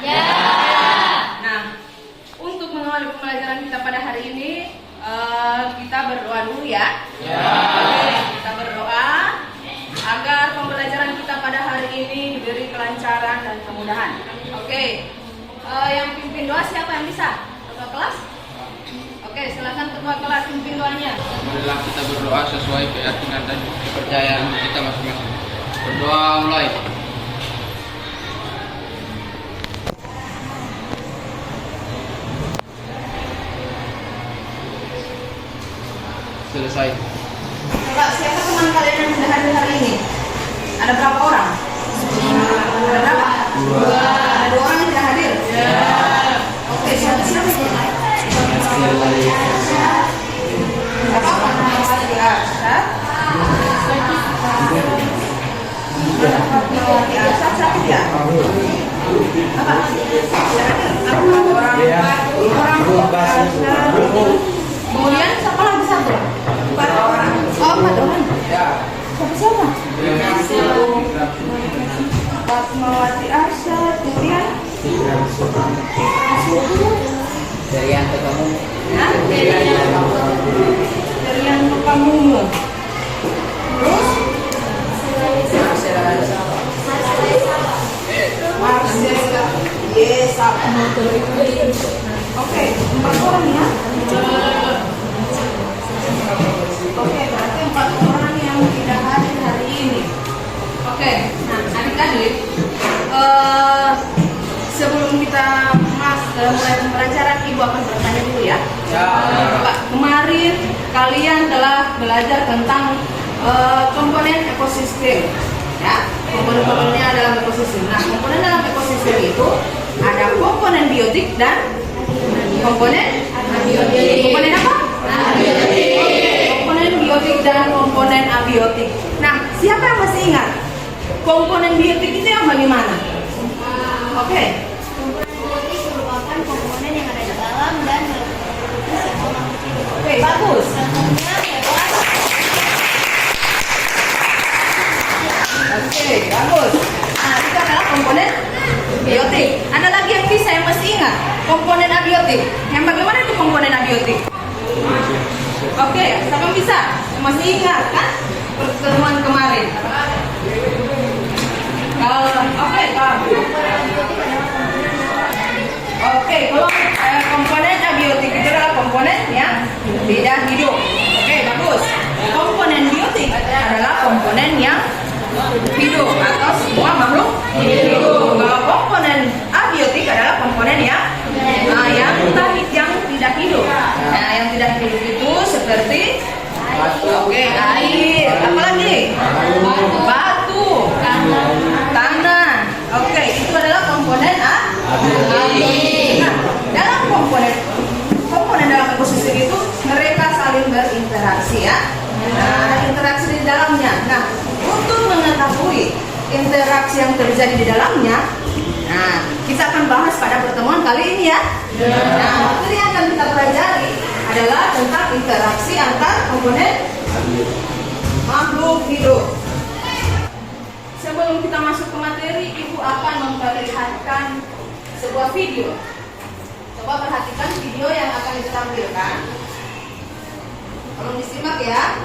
Ya. Nah, untuk mengawali pembelajaran kita pada hari ini, kita berdoa dulu ya. Oke, kita berdoa agar pembelajaran kita pada hari ini diberi kelancaran dan kemudahan. Oke, yang pimpin doa siapa yang bisa? Ketua kelas? Oke, silakan ketua kelas pimpin doanya. Marilah kita berdoa sesuai keyakinan dan kepercayaan kita masing-masing. Berdoa mulai. Selesai. Coba, siapa teman kalian yang sudah hadir hari ini? Ada berapa orang? Ada berapa? Ada 2 orang yang tidak hadir? Oke, siapa? Apa? Sakit ya? Apa? Orang. Kemudian siapa lagi satu? 4 orang. Oh, 4 orang. Siapa? Fatmawati Arsyad, kemudian Daryanto kamu. Daryanto kamu. Terus Marcela Yesa. Oke, 4 orang ya. Oke, berarti 4 orang yang tidak hadir hari ini. Oke, nah adik-adik, sebelum kita mulai pembelajaran, Ibu akan bertanya dulu ya. Pak, kemarin kalian telah belajar tentang komponen ekosistem, ya. Komponen-komponennya dalam ekosistem. Nah, komponen dalam ekosistem itu ada komponen biotik dan komponen abiotik. Komponen apa? Abiotik. Komponen biotik dan komponen abiotik. Nah, siapa yang masih ingat? Komponen biotik itu yang bagaimana? Oke. Komponen biotik merupakan komponen yang ada di dalam dan berfungsi sebagai makhluk hidup. Oke, bagus. Contohnya hewan. Oke, bagus. Nah, itu adalah komponen biotik. Ada lagi yang bisa yang masih ingat? Komponen abiotik. Yang bagaimana itu komponen abiotik? Oke, siapa yang bisa? Masih ingat kan? Pertemuan kemarin. Oke, kalau komponen abiotik itu adalah komponen yang tidak hidup. Oke, bagus. Komponen biotik adalah komponen yang hidup atau semua makhluk hidup. Kalau komponen abiotik adalah komponen yang tidak hidup. Nah, yang tidak hidup itu seperti air, apalagi batu, tanah. Oke, itu adalah komponen abiotik. Nah, dalam komponen dalam ekosistem itu mereka saling berinteraksi ya. Nah, ada interaksi di dalamnya. Nah, untuk mengetahui interaksi yang terjadi di dalamnya, nah, kita akan bahas pada pertemuan kali ini ya. Nah, materi yang akan kita pelajari adalah tentang interaksi antar komponen makhluk hidup. Sebelum kita masuk ke materi, Ibu akan memperlihatkan sebuah video. Coba perhatikan video yang akan ditampilkan. Tolong disimak ya.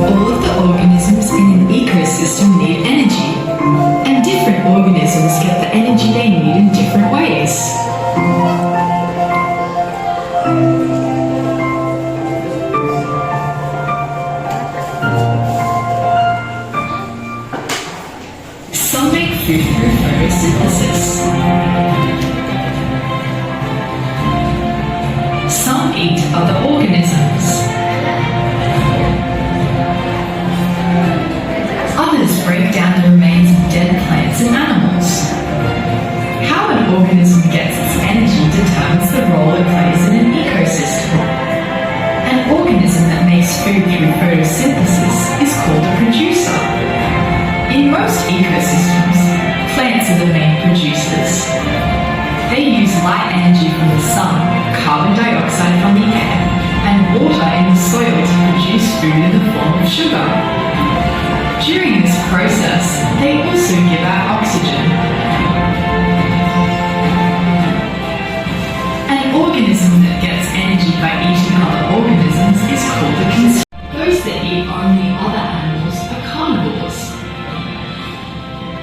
All of the organisms in an ecosystem need energy, and different organisms get the energy they need in different ways. Some make food through photosynthesis. Some eat other organisms. Others break down the remains of dead plants and animals. How an organism gets its energy determines the role it plays in an ecosystem. An organism that makes food through photosynthesis is called a producer. In most ecosystems, plants are the main producers. They use light energy from the sun, carbon dioxide from soil to produce food in the form of sugar. During this process, they also give out oxygen. An organism that gets energy by eating other organisms is called a consumer. Those that eat only other animals are carnivores.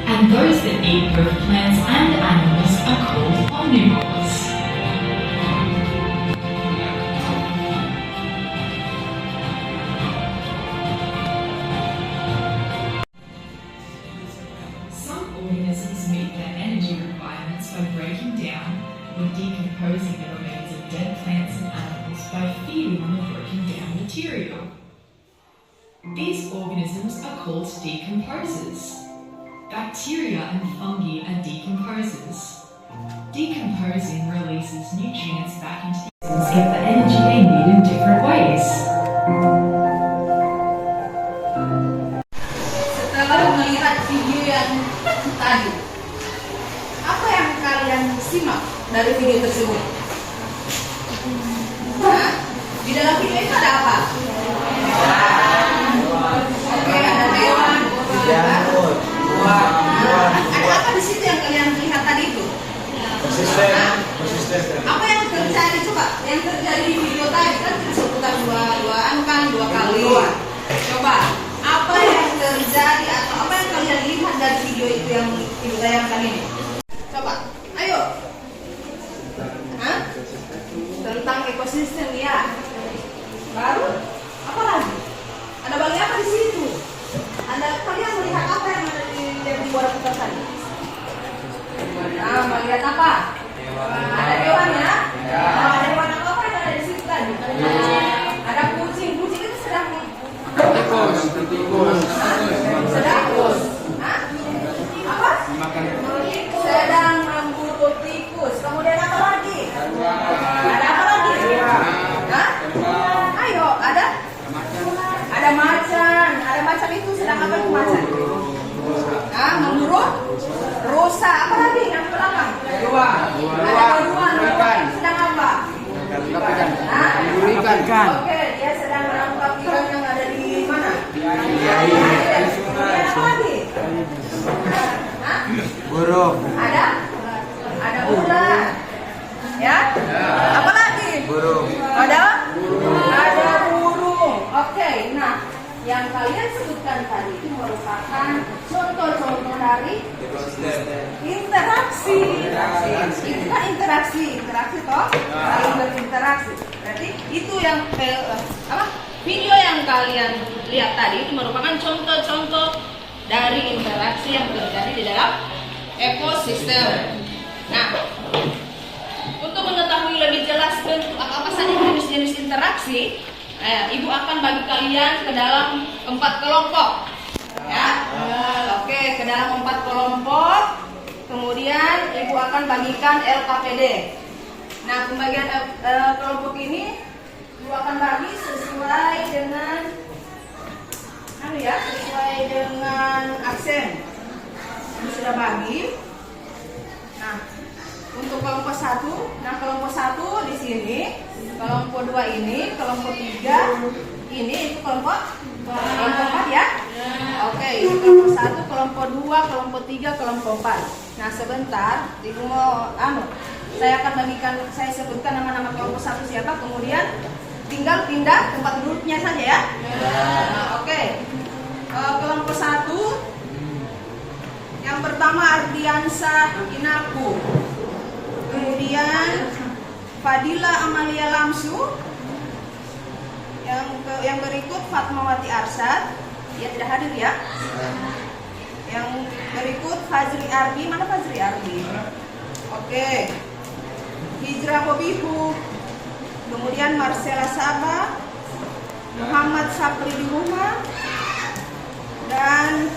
And those that eat both plants and animals are called omnivores. Some organisms meet their energy requirements by breaking down or decomposing the remains of dead plants and animals by feeding on the broken down material. These organisms are called decomposers. Bacteria and fungi are decomposers. Decomposing releases nutrients back into the organisms, get the energy they need in different ways. Setelah melihat video yang tadi, apa yang kalian simak dari video tersebut? Hah? Di dalam video itu ada apa? Oke, ada hewan, ada apa di situ yang kalian lihat tadi itu? Apa yang terjadi coba? Yang terjadi di video tadi kan disebutkan dua kali. Coba, apa yang terjadi atau apa yang kalian lihat dari video itu yang ditayangkan ini? Coba, ayo. Hah? Tentang ekosistem ya. Baru? Apa lagi? Ada bagian apa di situ? Kalian melihat apa yang ada di luar kita tadi? Nah, melihat apa? Ada hewan ya? Ada hewan apa yang ada di situ tadi? Ada kucing. Kucing itu sedang tikus. Hah? Apa? Sedang memburu tikus. Kemudian apa lagi? Ada apa lagi? Hah? Ayo, ada macan. Ada macan itu sedang apa itu macan? Nah, memburu rusa. Apa lagi yang belakang? Ada beruang. Sedang apa? Ikan. Oke, dia sedang menangkap ikan yang ada di mana? Kemudian apa lagi? Hah? Burung. Ada ular. Ya? Apa lagi? Burung. Ada burung. Oke, nah yang kalian sebutkan tadi itu merupakan contoh-contoh dari interaksi. Itu kan interaksi toh, saling berinteraksi. Berarti itu yang video yang kalian lihat tadi itu merupakan contoh-contoh dari interaksi yang terjadi di dalam ekosistem. Nah, untuk mengetahui lebih jelas bentuk apa saja jenis-jenis interaksi, Ibu akan bagi kalian ke dalam 4 kelompok. Ya, oke, ke dalam 4 kelompok. Kemudian Ibu akan bagikan LKPD. Nah, pembagian kelompok ini Ibu akan bagi sesuai dengan sesuai dengan aksen. Ibu sudah bagi. Nah, untuk kelompok 1 di sini, kelompok 2 ini, kelompok 3 ini itu kelompok 4 ya. Oke, itu kelompok 1, kelompok 2, kelompok 3, kelompok 4. Nah, sebentar, Ibu mau saya akan bagikan, saya sebutkan nama-nama kelompok 1 siapa, kemudian tinggal pindah tempat duduknya saja ya. Oke. Kelompok 1 yang pertama Ardiansa Inaku. Kemudian Fadila Amalia Lamsu. Yang berikut Fatmawati Arsyad. Dia tidak hadir ya. Yang berikut Fazri Arbi. Mana Fazri Arbi? Oke. Hijrah Hobihu. Kemudian Marcella Sabah, Muhammad Sapri Rumah, dan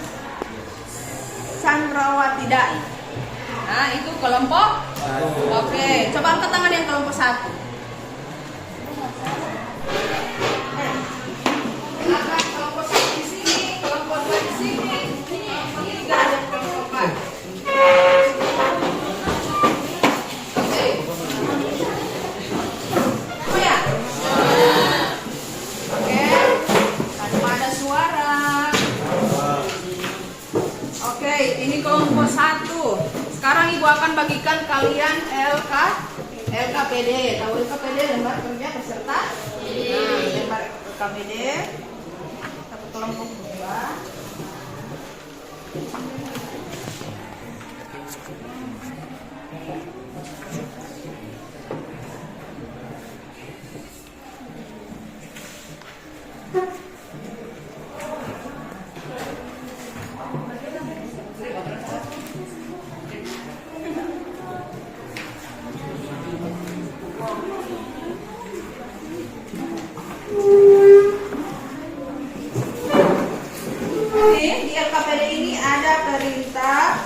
Sandrawati Dai. Nah, itu kelompok. Oke, coba angkat tangan yang kelompok 1. Angkat kelompok 1 di sini, kelompok 2 di sini, kelompok 3 dan kelompok 4. Oke. Oh ya. kalian LKPD. Tahu LKPD, lembar kerja peserta? Nah, lembar LKPD. Satu kelompok 2. Di LKPD ini ada perintah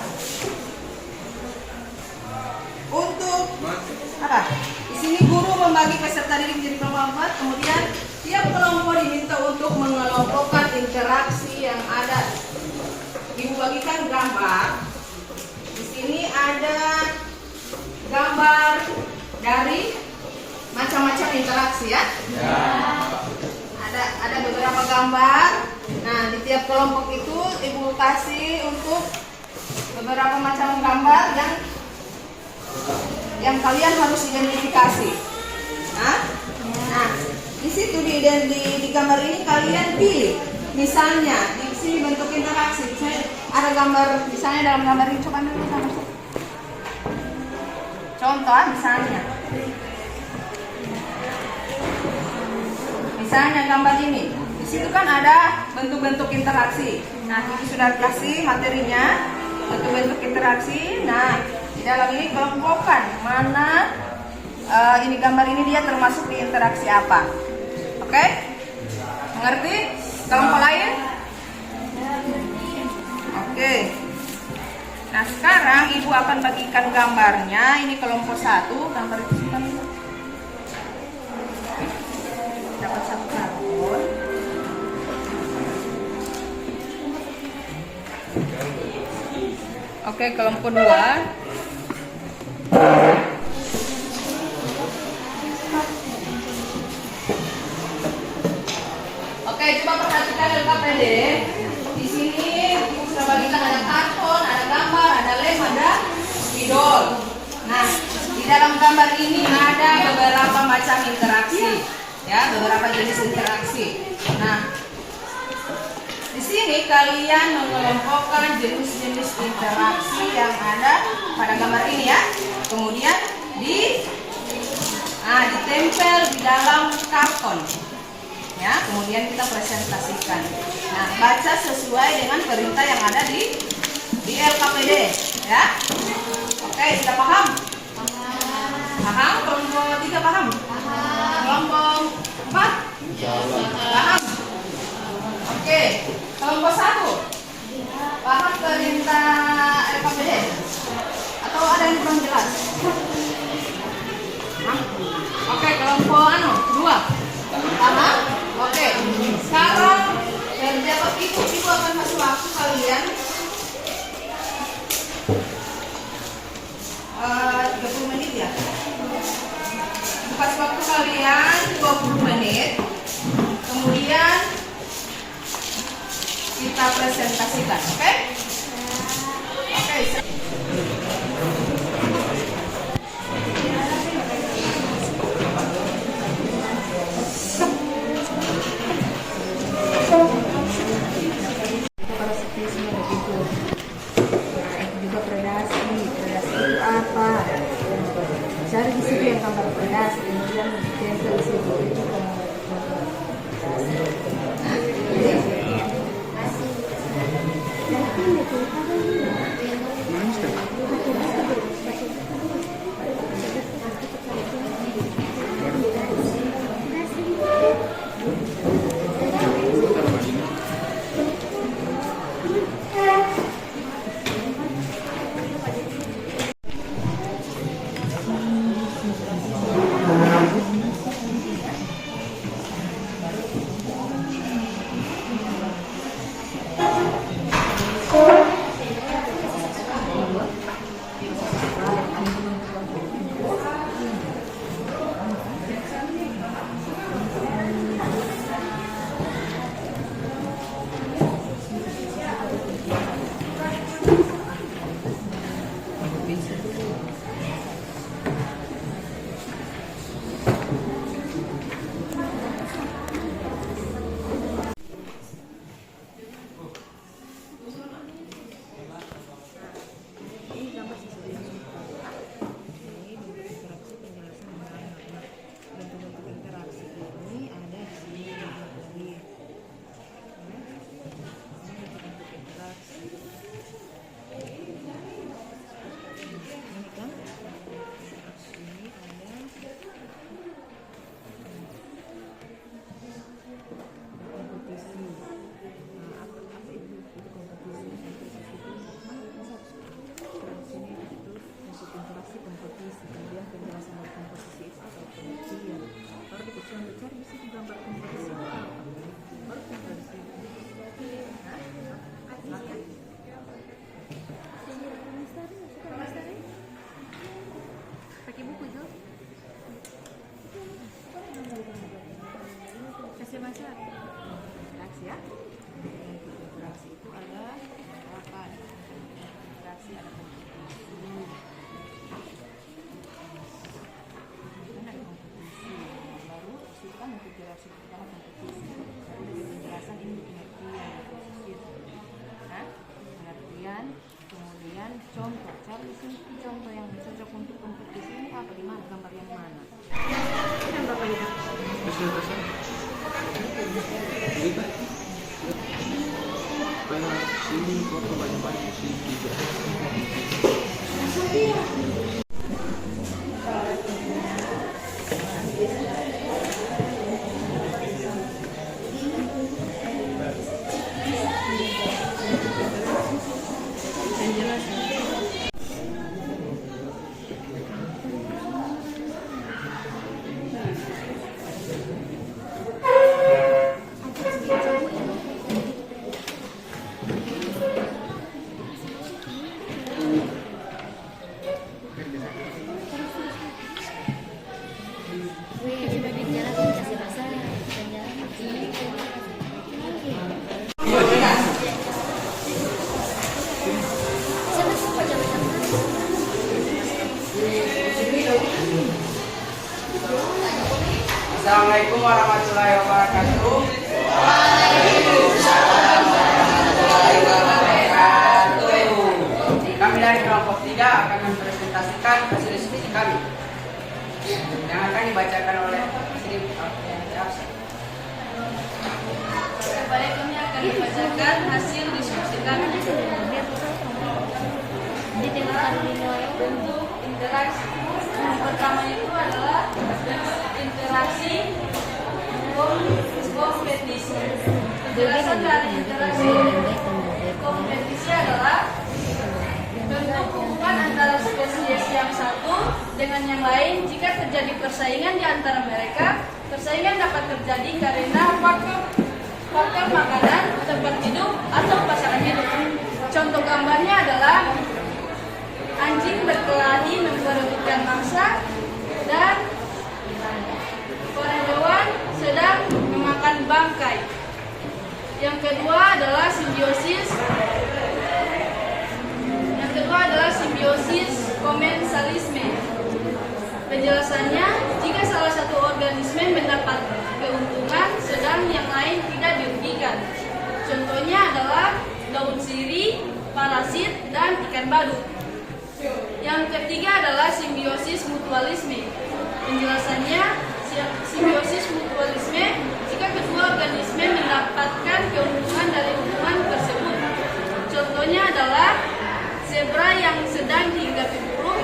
untuk apa? Di sini guru membagi peserta didik menjadi kelompok, kemudian tiap kelompok diminta untuk mengelompokkan interaksi yang ada. Ibu bagikan gambar. Di sini ada gambar dari macam-macam interaksi ya. Ada beberapa gambar. Nah, di tiap kelompok itu ibu kasih untuk beberapa macam gambar yang kalian harus identifikasi. Nah, di situ di gambar ini kalian pilih. Misalnya di sini bentuk interaksi. Misalnya ada gambar, misalnya dalam gambar ini coba dulu gambar. Contoh misalnya gambar ini. Di situ kan ada bentuk-bentuk interaksi. Nah, ini sudah kasih materinya, bentuk-bentuk interaksi. Nah, di dalam ini kelompokkan mana ini gambar ini dia termasuk di interaksi apa. Oke? Mengerti? Kelompok lain? Oke. Nah, sekarang ibu akan bagikan gambarnya. Ini kelompok 1, gambar itu simpan dulu. Dapat 1 karton. Oke, kelompok 2. Oke, coba perhatikan LKPD. Di sini ibu sudah bagikan ada karton, ada gambar, ada lem, ada spidol. Nah, di dalam gambar ini ada beberapa macam interaksi, ya, beberapa jenis interaksi. Nah, di sini kalian mengelompokkan jenis-jenis interaksi yang ada pada gambar ini ya. Kemudian ditempel di dalam karton. Ya, kemudian kita presentasikan. Nah, baca sesuai dengan perintah yang ada di LKPD, ya. Oke, sudah paham? Paham? Kelompok 3 paham? Kelompok 4? Paham? Oke, kelompok 1 paham perintah LKPD? Atau ada yang kurang jelas? Oke, kelompok 2 paham? Oke, sekarang kerja ibu akan kasih waktu kalian 30 menit ya. Ibu kasih waktu kalian 20 menit. Kemudian kita presentasikan, oke? Oke. Cari di situ yang gambar predasi, kemudian ditempel di situ itu cari di situ gambar komposisi itu apa? Baru komposisi. Pakai buku itu? Kasih baca. Interaksi ya. Interaksi itu ada apa? Interaksi ada untuk interaksi pertama kompetisi dari penjelasan ini pengertian pengertian kemudian contoh cari di sini contoh yang cocok untuk kompetisi ini apa di mana gambar yang mana yang berapa itu sini foto banyak-banyak sini Assalamualaikum warahmatullahi wabarakatuh. Kami dari kelompok 3 akan mempresentasikan hasil diskusi kami yang akan dibacakan oleh Sri Absa. Baik, kami akan membacakan hasil diskusi kami. Bentuk interaksi yang pertama itu adalah interaksi kompetisi. Penjelasan dari interaksi kompetisi adalah bentuk hubungan antara spesies yang satu dengan yang lain. Jika terjadi persaingan di antara mereka, persaingan dapat terjadi karena faktor makanan, tempat hidup, atau pasangan hidup. Contoh gambarnya adalah anjing berkelahi memperebutkan mangsa dan hewan sedang memakan bangkai. Yang kedua adalah simbiosis komensalisme. Penjelasannya, jika salah satu organisme mendapat keuntungan sedang yang lain tidak dirugikan. Contohnya adalah daun sirih, parasit, dan ikan badut. Yang ketiga adalah simbiosis mutualisme. Penjelasannya, simbiosis mutualisme jika kedua organisme mendapatkan keuntungan dari hubungan tersebut. Contohnya adalah zebra yang sedang dihinggapi burung,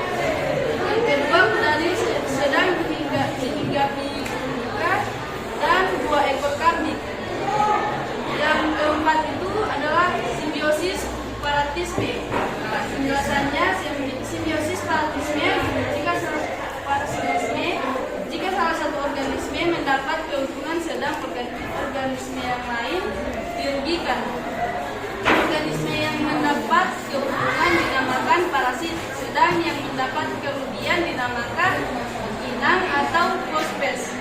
yang kedua dari sedang dihinggapi ikan, dan 2 ekor kambing. Yang keempat itu adalah simbiosis paratisme. Penjelasannya, simbiosis paratisme jika salah satu organisme mendapat keuntungan sedang organisme yang lain dirugikan. Organisme yang mendapat keuntungan dinamakan parasit, sedang yang mendapat kerugian dinamakan inang atau hospes.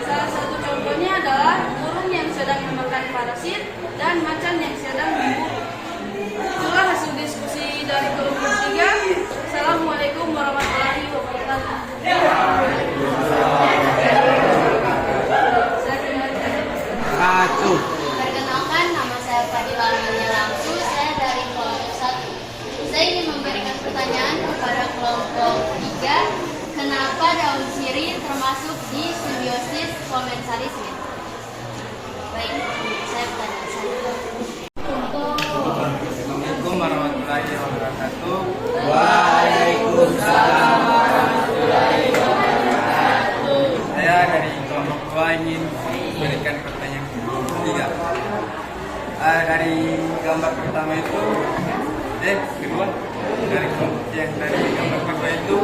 Salah satu contohnya adalah burung yang sedang memakan parasit dan macan yang sedang memburu. Itulah hasil diskusi dari kelompok 3. Assalamualaikum warahmatullahi wabarakatuh. Perkenalkan, nama saya Fadila Amelia Langsu, saya dari kelompok 1. Saya ingin memberikan pertanyaan kepada kelompok 3, kenapa daun sirih termasuk di simbiosis komensalisme? Baik, saya bertanya saja. Assalamualaikum warahmatullahi wabarakatuh. Waalaikumsalam warahmatullahi wabarakatuh. Saya dari kelompok 2 ingin memberikan pertanyaan ketiga. Dari gambar pertama itu, kedua dari kelompok yang dari gambar kedua itu,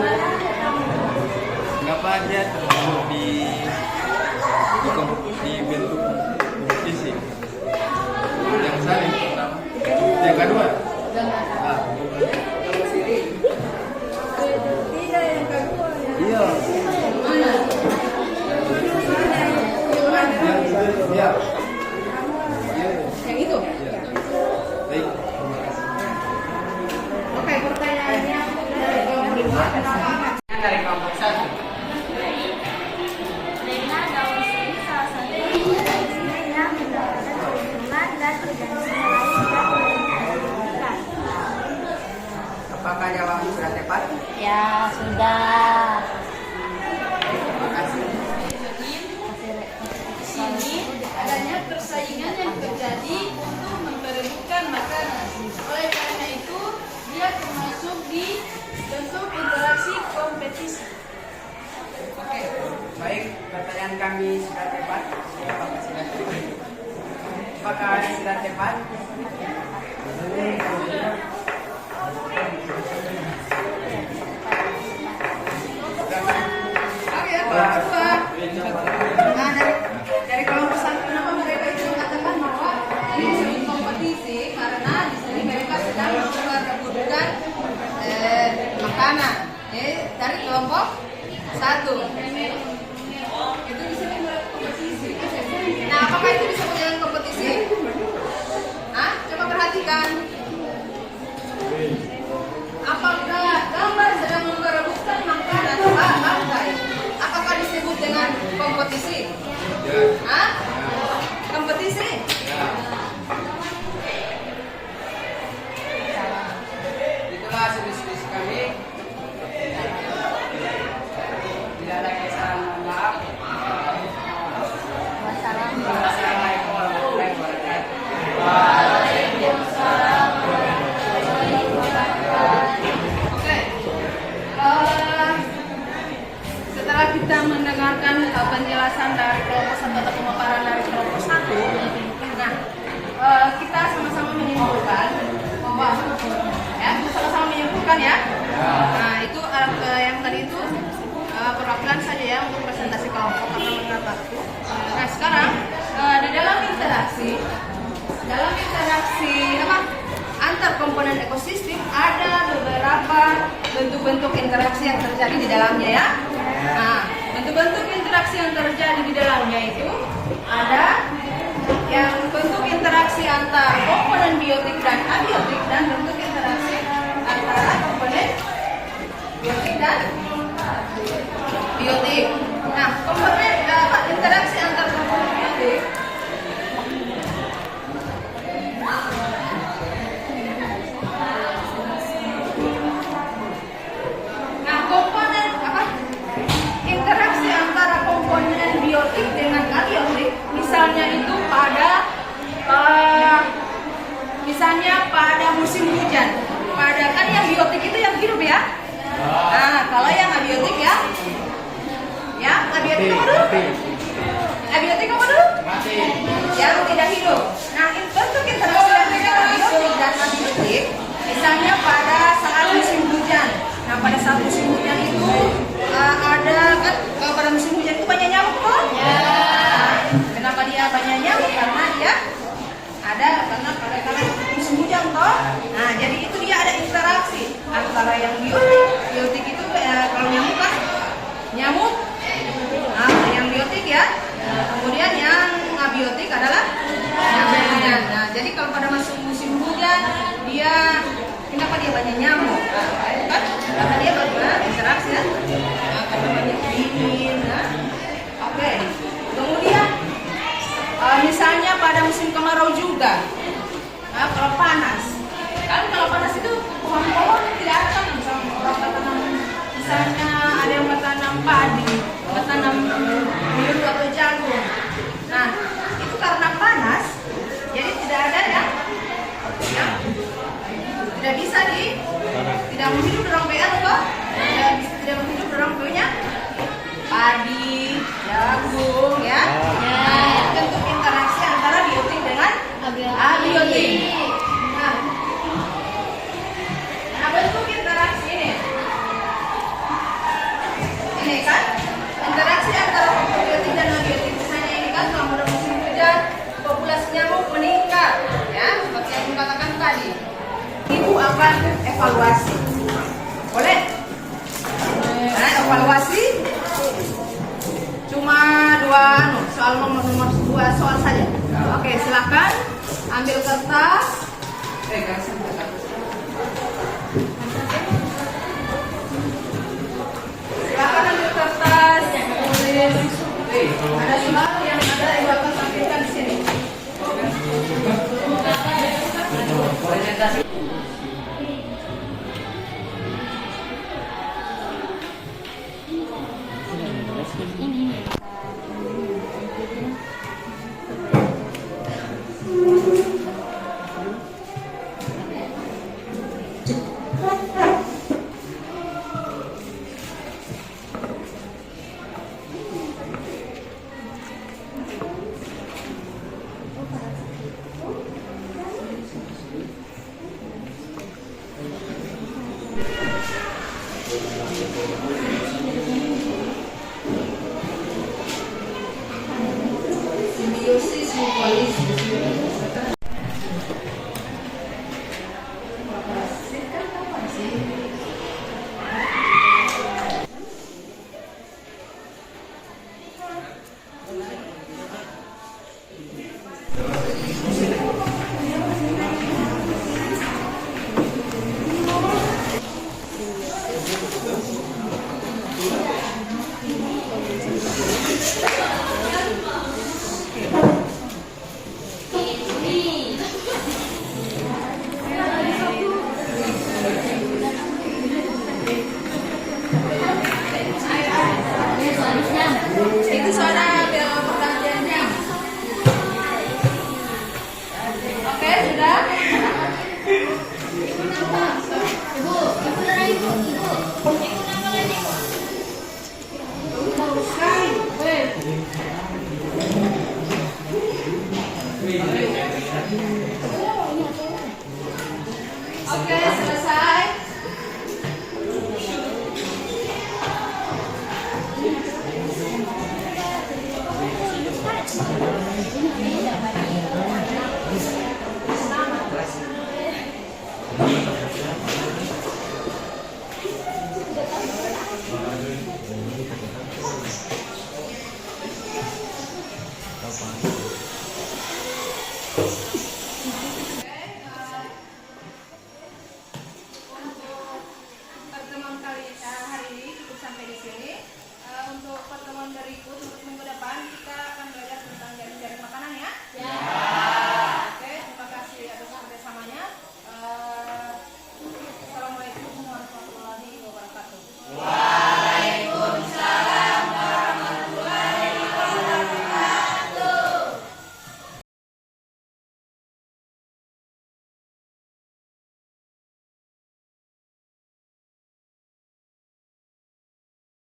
kenapa dia termasuk di Iya. Yang itu? Baik. Oke, pertanyaannya dari kelompok 2. Kenapa? Yang dari kelompok 1. Lena daun siri salah satu jenisnya yang mendapatkan keuntungan dan jenisnya lain yang dirugikan. Apakah jawaban sudah tepat? Ya, sudah. Terima kasih. Sini adanya persaingan yang terjadi untuk memperebutkan makanan. Oleh karena itu, dia termasuk di bentuk interaksi kompetisi. Oke, baik. Pertanyaan kami sudah tepat. Apakah sudah tepat? Apakah sudah tepat? Oke, kelompok 2. Nah, dari kelompok 1, kenapa mereka itu mengatakan bahwa ini disebut kompetisi karena di sini mereka sedang memperebutkan makanan. Dari kelompok 1. Itu disebut kompetisi. Nah, apakah itu disebut dengan kompetisi? Hah? Coba perhatikan. Apakah gambar sedang memperebutkan makanan? Apakah disebut dengan kompetisi? Hah? Kompetisi? Itulah solusi kami. Tidak ada kesalahan, mohon maaf. Wassalamualaikum warahmatullahi wabarakatuh. Oke. Setelah kita mendengarkan penjelasan dari kelompok 1 atau pemaparan dari kelompok 1, nah kita sama-sama menyimpulkan bahwa kita sama-sama menyimpulkan ya. Nah itu yang tadi itu perwakilan saja ya untuk presentasi kelompok atau menata. Nah sekarang di dalam interaksi antar komponen ekosistem ada beberapa bentuk-bentuk interaksi yang terjadi di dalamnya ya. Nah, bentuk-bentuk interaksi yang terjadi di dalamnya itu ada yang bentuk interaksi antar komponen biotik dan abiotik dan bentuk interaksi antara komponen biotik dan biotik. Nah, komponen interaksi antar komponen biotik interaksi antara komponen biotik dengan abiotik, misalnya itu pada musim hujan. Kan yang biotik itu yang hidup ya. Nah, kalau yang abiotik ya abiotik apa dulu? Abiotik apa dulu? Yang tidak hidup. Nah, bentuk interaksi antara biotik dan abiotik, misalnya pada saat musim hujan. Nah, pada saat musim hujan itu ada kan kalau pada musim hujan itu banyak nyamuk kok? Ya. Kenapa dia banyak nyamuk? Karena dia karena pada musim hujan toh. Nah, jadi itu dia ada interaksi antara yang biotik itu kalau nyamuk kan nyamuk. Nah, yang biotik ya. Kemudian yang abiotik adalah nyamuk hujan. Nah, jadi kalau pada musim hujan dia kenapa dia banyak nyamuk? Kan? Karena dia banyak interaksi ya. Karena banyak dingin. Oke. Kemudian misalnya pada musim kemarau juga. Nah, kalau panas. Kalau panas itu pohon-pohon tidak ada tanam sama orang tanam. Misalnya ada yang bertanam padi, bertanam biru atau jagung. Nah, itu karena panas, jadi tidak ada ya. Tidak bisa tidak menghidup dalam PL kok. Tidak menghidup dalam punya padi, jagung ya. Nah, bentuk interaksi antara biotik dengan abiotik. Nah, bentuk interaksi ini kan interaksi antara biotik dan abiotik. Misalnya ini kan kalau pada musim hujan populasi nyamuk meningkat ya, seperti yang saya katakan tadi. Ibu akan evaluasi. Boleh? Nah, evaluasi cuma 2 soal nomor 2 soal saja. Oke, silakan ambil kertas. Silakan ambil kertas. Tulis. Ada soal yang ada ibu akan tampilkan di sini. Presentasi. Simbiosis mutualisme. Itu suara ambil pertanyaannya. Oke, sudah? Oke, selesai. Apa?